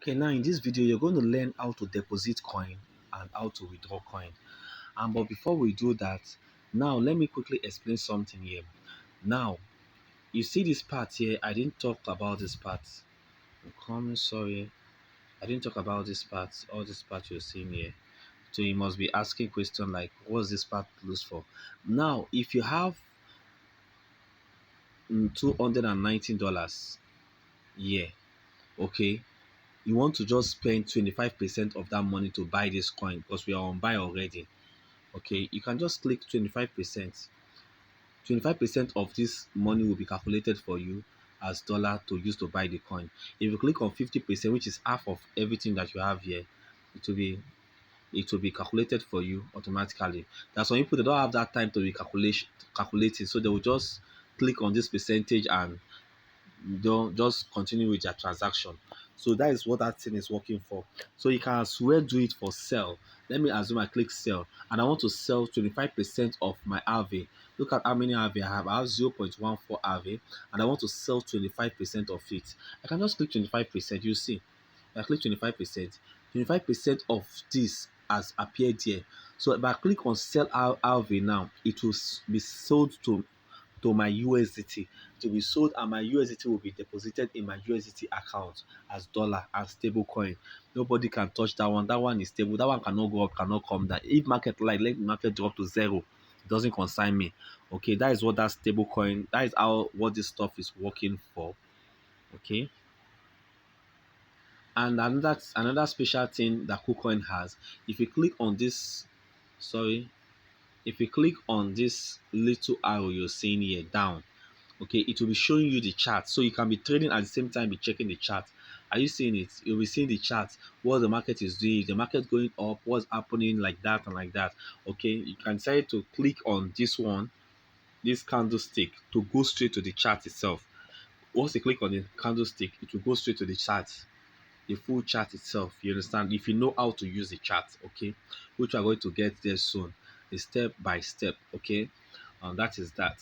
Okay, now in this video, you're going to learn how to deposit coin and how to withdraw coin. And but before we do that, now let me quickly explain something here. Now, you see this part here, I didn't talk about this part. I'm sorry, I didn't talk about this part, all this part you're seeing here. So you must be asking question like, what's this part used for? Now, if you have $219, yeah, okay, you want to just spend 25% of that money to buy this coin because we are on buy already. Okay, you can just click 25%. 25% of this money will be calculated for you as dollar to use to buy the coin. If you click on 50%, which is half of everything that you have here, it will be calculated for you automatically. That's why people, they don't have that time to be calculating, so they will just click on this percentage and don't just continue with their transaction. So that is what that thing is working for. So you can as well do it for sell. Let me assume I click sell and I want to sell 25% of my RV. Look at how many RV I have. I have 0.14 RV and I want to sell 25% of it. I can just click 25%. You see, I click 25%. 25% of this has appeared here. So if I click on sell RV now, it will be sold to my USDT to be sold, and my USDT will be deposited in my USDT account as dollar and stable coin. Nobody can touch that one. That one is stable. That one cannot go up, cannot come down. If market like let market drop to zero, it doesn't concern me. Okay, that is what that stable coin. That is how what this stuff is working for. Okay, and another special thing that kucoin has. If you click on this, sorry, if you click on this little arrow you're seeing here down, okay, it will be showing you the chart, so you can be trading at the same time be checking the chart. Are you seeing it? You'll be seeing the chart, what the market is doing, the market going up, what's happening, like that and like that. Okay, you can decide to click on this one, this candlestick, to go straight to the chart itself. Once you click on the candlestick, it will go straight to the chart, the full chart itself. You understand? If you know how to use the chart, okay, which we are going to get there soon, the step by step. Okay, that is that.